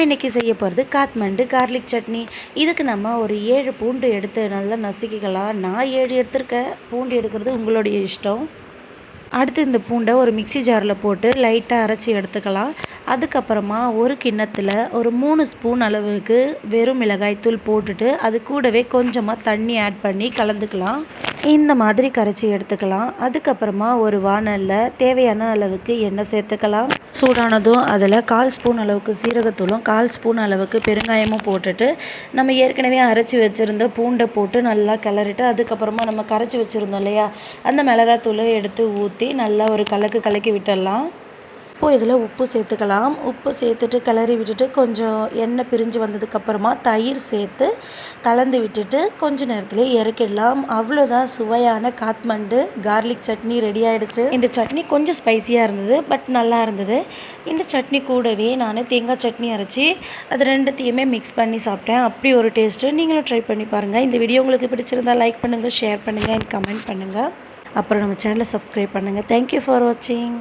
நான் இன்றைக்கி செய்ய போகிறது காத்மண்டு கார்லிக் சட்னி. இதுக்கு நம்ம ஒரு 7 பூண்டு எடுத்து நல்லா நசுக்கிக்கலாம். நான் 7 எடுத்திருக்கேன். பூண்டு எடுக்கிறது உங்களுடைய இஷ்டம். அடுத்து இந்த பூண்டை ஒரு மிக்சி ஜாரில் போட்டு லைட்டாக அரைச்சி எடுத்துக்கலாம். அதுக்கப்புறமா ஒரு கிண்ணத்தில் ஒரு 3 ஸ்பூன் அளவுக்கு வெறும் மிளகாய்த்தூள் போட்டுட்டு அது கூடவே கொஞ்சமாக தண்ணி ஆட் பண்ணி கலந்துக்கலாம். இந்த மாதிரி கரைச்சி எடுத்துக்கலாம். அதுக்கப்புறமா ஒரு வாணலில் தேவையான அளவுக்கு எண்ணெய் சேர்த்துக்கலாம். சூடானதும் அதில் 1/4 ஸ்பூன் அளவுக்கு சீரகத்தூளும் 1/4 ஸ்பூன் அளவுக்கு பெருங்காயமும் போட்டுட்டு நம்ம ஏற்கனவே அரைச்சி வச்சுருந்த பூண்டை போட்டு நல்லா கிளறிட்டு அதுக்கப்புறமா நம்ம கரைச்சி வச்சுருந்தோம் இல்லையா, அந்த மிளகாத்தூளை எடுத்து ஊற்றி நல்லா ஒரு கலக்கி விட்டுடலாம். இப்போது இதில் உப்பு சேர்த்துக்கலாம். உப்பு சேர்த்துட்டு கிளறி விட்டுட்டு கொஞ்சம் எண்ணெய் பிரிஞ்சு வந்ததுக்கப்புறமா தயிர் சேர்த்து கலந்து விட்டுட்டு கொஞ்ச நேரத்துலேயே இறக்கிடலாம். அவ்வளோதான், சுவையான காத்மண்டு கார்லிக் சட்னி ரெடி ஆகிடுச்சு. இந்த சட்னி கொஞ்சம் ஸ்பைஸியாக இருந்தது, பட் நல்லா இருந்தது. இந்த சட்னி கூடவே நான் தேங்காய் சட்னி அரைச்சி அது ரெண்டுத்தையுமே மிக்ஸ் பண்ணி சாப்பிட்டேன். அப்படி ஒரு டேஸ்ட்டு. நீங்களும் ட்ரை பண்ணி பாருங்கள். இந்த வீடியோ உங்களுக்கு பிடிச்சிருந்தா லைக் பண்ணுங்கள், ஷேர் பண்ணுங்கள் அண்ட் கமெண்ட் பண்ணுங்கள். அப்புறம் நம்ம சேனலை சப்ஸ்கிரைப் பண்ணுங்கள். தேங்க்யூ ஃபார் வாட்சிங்.